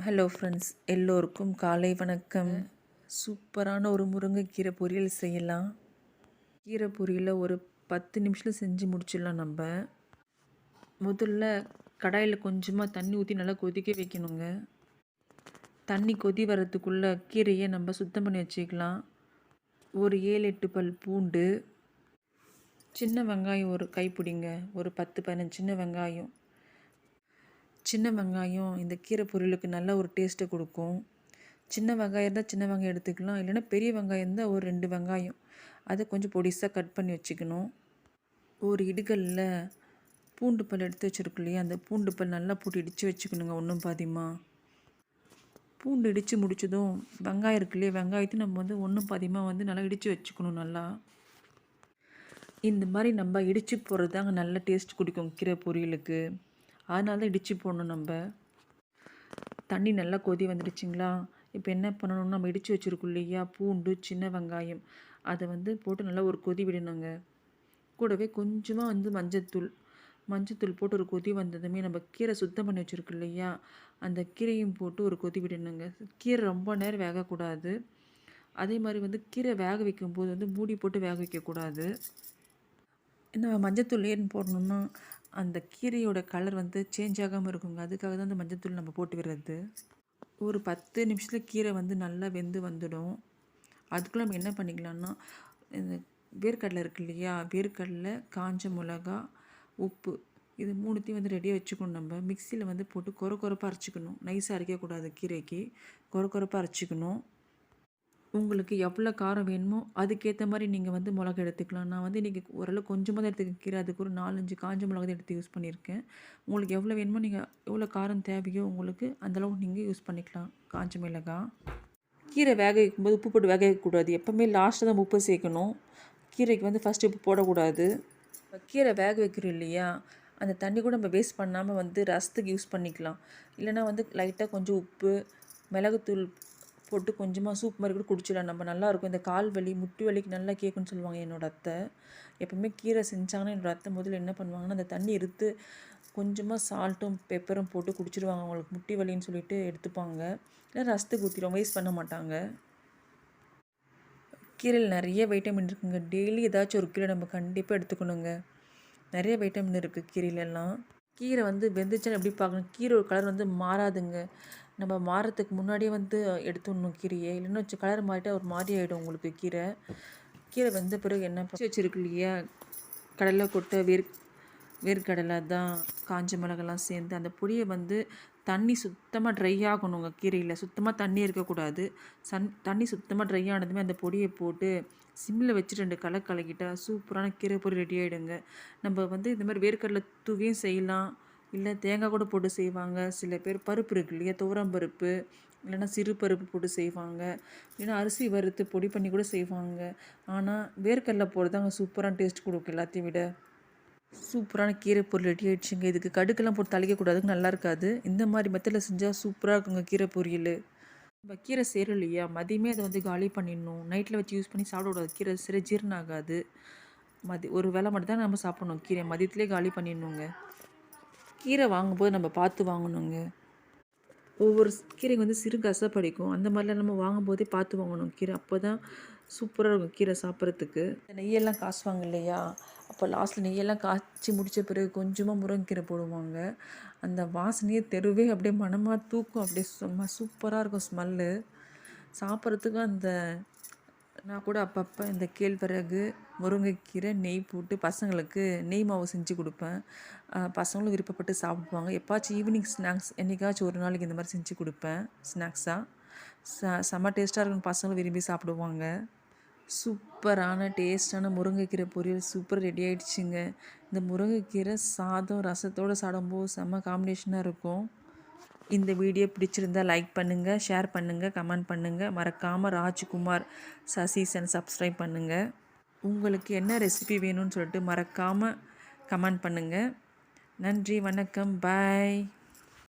Hello friends, எல்லோருக்கும் காலை வணக்கம். சூப்பரான ஒரு முருங்கைக்கீரை பொரியல் செய்யலாம். கீரை பொரியலை ஒரு 10 நிமிஷத்தில் செஞ்சு முடிச்சிடலாம். முதல்ல கடாயில் கொஞ்சமாக தண்ணி ஊற்றி நல்லா கொதிக்க வைக்கணுங்க. தண்ணி கொதி வரத்துக்குள்ளே கீரையை நம்ம சுத்தம் பண்ணி வச்சுக்கலாம். ஒரு 7-8 பல் பூண்டு, சின்ன வெங்காயம் ஒரு கைப்பிடிங்க, ஒரு 10-15 சின்ன வெங்காயம் இந்த கீரை பொரியலுக்கு நல்ல ஒரு டேஸ்ட்டை கொடுக்கும். சின்ன வெங்காயம் இருந்தால் சின்ன வெங்காயம் எடுத்துக்கலாம், இல்லைன்னா பெரிய வெங்காயம் இருந்தால் ஒரு 2 வெங்காயம் அதை கொஞ்சம் பொடிசாக கட் பண்ணி வச்சுக்கணும். ஒரு இடுகல்ல பூண்டு பல் எடுத்து வச்சுருக்கோம் இல்லையா, அந்த பூண்டு பல் நல்லா போட்டு இடித்து வச்சுக்கணுங்க. ஒன்றும் பாதியமாக பூண்டு இடித்து முடிச்சதும் வெங்காயம் இருக்கு இல்லையா, வெங்காயத்தையும் நம்ம ஒன்றும் பாதியமாக நல்லா இடித்து வச்சுக்கணும். நல்லா இந்த மாதிரி நம்ம இடித்து போடுறது தாங்க நல்ல டேஸ்ட் குடிக்கும் கீரை பொரியலுக்கு. அதனால தான் இடித்து போடணும். நம்ம தண்ணி நல்லா கொதி வந்துடுச்சிங்களா, இப்போ என்ன பண்ணணும்னு நம்ம இடித்து வச்சுருக்கோம் இல்லையா பூண்டு, சின்ன வெங்காயம், அதை போட்டு நல்லா ஒரு கொதி விடணுங்க. கூடவே கொஞ்சமாக மஞ்சத்தூள் போட்டு ஒரு கொதி வந்ததுமே நம்ம கீரை சுத்தம் பண்ணி வச்சுருக்கோம் இல்லையா, அந்த கீரையும் போட்டு ஒரு கொதி விடணுங்க. கீரை ரொம்ப நேரம் வேகக்கூடாது. அதே மாதிரி கீரை வேக வைக்கும்போது மூடி போட்டு வேக வைக்கக்கூடாது. நம்ம மஞ்சத்தூள் ஏன் போடணுன்னா அந்த கீரையோட கலர் சேஞ்ச் ஆகாமல் இருக்குங்க. அதுக்காக தான் அந்த மஞ்சத்தூள் நம்ம போட்டு விடுறது. ஒரு 10 நிமிஷத்தில் கீரை நல்லா வெந்து வந்துடும். அதுக்குள்ளே நம்ம என்ன பண்ணிக்கலாம்னா, இந்த வேர்க்கடலை இருக்கு இல்லையா, வேர்க்கடலை, காஞ்ச மிளகா, உப்பு, இது மூணுத்தையும் ரெடியாக வச்சுக்கணும். நம்ம மிக்சியில் போட்டு கொரப்பாக அரைச்சிக்கணும். நைஸாக அரைக்கக்கூடாது. கீரைக்கு கொரப்பாக அரைச்சிக்கணும். உங்களுக்கு எவ்வளோ காரம் வேணுமோ அதுக்கேற்ற மாதிரி நீங்கள் மிளகா எடுத்துக்கலாம். நான் இன்றைக்கி ஓரளவு கொஞ்சமாக தான் எடுத்துக்கிறேன். அதுக்கு ஒரு 4-5 காஞ்ச மிளகா தான் எடுத்து யூஸ் பண்ணியிருக்கேன். உங்களுக்கு எவ்வளோ வேணுமோ, நீங்கள் எவ்வளோ காரம் தேவையோ உங்களுக்கு அந்தளவுக்கு நீங்கள் யூஸ் பண்ணிக்கலாம் காஞ்ச மிளகா. கீரை வேக வைக்கும்போது உப்பு போட்டு வேக வைக்கக்கூடாது. எப்போவுமே லாஸ்ட்டில் தான் உப்பு சேர்க்கணும். கீரைக்கு ஃபஸ்ட்டு உப்பு போடக்கூடாது. கீரை வேக வைக்கிறோம் இல்லையா, அந்த தண்ணி கூட நம்ம வேஸ்ட் பண்ணாமல் ரசத்துக்கு யூஸ் பண்ணிக்கலாம். இல்லைனா லைட்டாக கொஞ்சம் உப்பு, மிளகுத்தூள் போட்டு கொஞ்சமாக சூப் மாதிரி கூட குடிச்சிடலாம். நம்ம நல்லாயிருக்கும். இந்த கால் வலி, முட்டி வலிக்கு நல்லா கேட்குன்னு சொல்லுவாங்க என்னோடய அத்தை. எப்போவுமே கீரை செஞ்சாங்கன்னா என்னோடய அத்தை முதல்ல என்ன பண்ணுவாங்கன்னா, அந்த தண்ணி எடுத்து கொஞ்சமாக சால்ட்டும் பெப்பரும் போட்டு குடிச்சிடுவாங்க. அவங்களுக்கு முட்டி வலின்னு சொல்லிட்டு எடுத்துப்பாங்க. இல்லை ரசத்துக்கு ஊற்றிடுவாங்க, வேஸ்ட் பண்ண மாட்டாங்க. கீரையில் நிறைய வைட்டமின் இருக்குங்க. டெய்லி ஏதாச்சும் ஒரு கீரை நம்ம கண்டிப்பாக எடுத்துக்கணுங்க. நிறைய வைட்டமின் இருக்குது கீரையிலலாம். கீரை வெந்துச்சுன்னு எப்படி பார்க்கணும், கீரை ஒரு கலர் மாறாதுங்க. நம்ம மாறத்துக்கு முன்னாடியே எடுத்துடணும் கீரையை. இல்லைன்னா கலர் மாறிட்டா ஒரு மாதிரி ஆகிடும் உங்களுக்கு கீரை வெந்த பிறகு என்ன வச்சுருக்கு இல்லையா, கடலை கொட்டை, வேர்க்கடலை தான் காஞ்ச மிளகெல்லாம் சேர்ந்து அந்த பொடியை தண்ணி சுத்தமாக ட்ரை ஆகணுங்க. கீரையில் சுத்தமாக தண்ணி இருக்கக்கூடாது. தண்ணி சுத்தமாக ட்ரை ஆனதுமே அந்த பொடியை போட்டு சிம்மில் வச்சு 2 கலக்கிட்டால் சூப்பரான கீரை பொரி ரெடி ஆகிடுங்க. நம்ம இந்த மாதிரி வேர்க்கடலை தூவியும் செய்யலாம், இல்லை தேங்காய் கூட போட்டு செய்வாங்க. சில பேர் பருப்பு இருக்கு இல்லையா, துவரம் பருப்பு, இல்லைன்னா சிறு பருப்பு போட்டு செய்வாங்க. இல்லைன்னா அரிசி வறுத்து பொடி பண்ணி கூட செய்வாங்க. ஆனால் வேர்க்கடலை போடுறதாங்க சூப்பரான டேஸ்ட் கொடுக்கும். எல்லாத்தையும் விட சூப்பரான கீரை பொரியல் ரெடி ஆகிடுச்சுங்க. இதுக்கு கடுக்கெல்லாம் போட்டு தாளிக்கக்கூடாதுங்க, நல்லா இருக்காது. இந்த மாதிரி மெத்தடில் செஞ்சால் சூப்பராக இருக்குங்க கீரை பொரியல். நம்ம கீரை சேரும் இல்லையா, மதியமே அதை காலி பண்ணிடணும். நைட்டில் வச்சு யூஸ் பண்ணி சாப்பிடக்கூடாது. கீரை சரி ஜீரணம் ஆகாது. ஒரு வேளை மட்டும் தான் நம்ம சாப்பிடணும். கீரை மதியத்துலேயே காலி பண்ணிடணுங்க. கீரை வாங்கும்போது நம்ம பார்த்து வாங்கணுங்க. ஒவ்வொரு கீரை சிறு கசப்படிக்கும். அந்த மாதிரிலாம் நம்ம வாங்கும்போதே பார்த்து வாங்கணும் கீரை. அப்போ தான் சூப்பராக இருக்கும் கீரை சாப்பிட்றதுக்கு. நெய்யெல்லாம் காசுவாங்க இல்லையா, அப்போ லாஸ்ட்டில் நெய்யெல்லாம் காய்ச்சி முடித்த பிறகு கொஞ்சமாக முருங்கைக்கீரை போடுவாங்க. அந்த வாசனையே தெருவே அப்படியே மனமாக தூக்கும். அப்படியே சூப்பராக இருக்கும் ஸ்மெல்லு. சாப்பிட்றதுக்கும் நான் கூட அப்பப்போ இந்த கேழ்வரகு, முருங்கைக்கீரை, நெய் போட்டு பசங்களுக்கு நெய் மாவு செஞ்சு கொடுப்பேன். பசங்களும் விருப்பப்பட்டு சாப்பிடுவாங்க. எப்பாச்சும் ஈவினிங் ஸ்நாக்ஸ் என்றைக்காச்சும் ஒரு நாளைக்கு இந்த மாதிரி செஞ்சு கொடுப்பேன் ஸ்நாக்ஸாக. செம்ம டேஸ்ட்டாக இருக்கும். பசங்களும் விரும்பி சாப்பிடுவாங்க. சூப்பரான டேஸ்டான முருங்கைக்கீரை பொரியல் சூப்பர் ரெடி ஆகிடுச்சிங்க. இந்த முருங்கைக்கீரை சாதம் ரசத்தோடு சாப்பிடும்போது செம்ம காம்பினேஷனாக இருக்கும். இந்த வீடியோ பிடிச்சிருந்தால் லைக் பண்ணுங்கள், ஷேர் பண்ணுங்கள், கமெண்ட் பண்ணுங்கள். மறக்காமல் ராஜ்குமார் சசீசன் சப்ஸ்கிரைப் பண்ணுங்கள். உங்களுக்கு என்ன ரெசிபி வேணும்னு சொல்லிட்டு மறக்காமல் கமெண்ட் பண்ணுங்கள். நன்றி, வணக்கம், பாய்.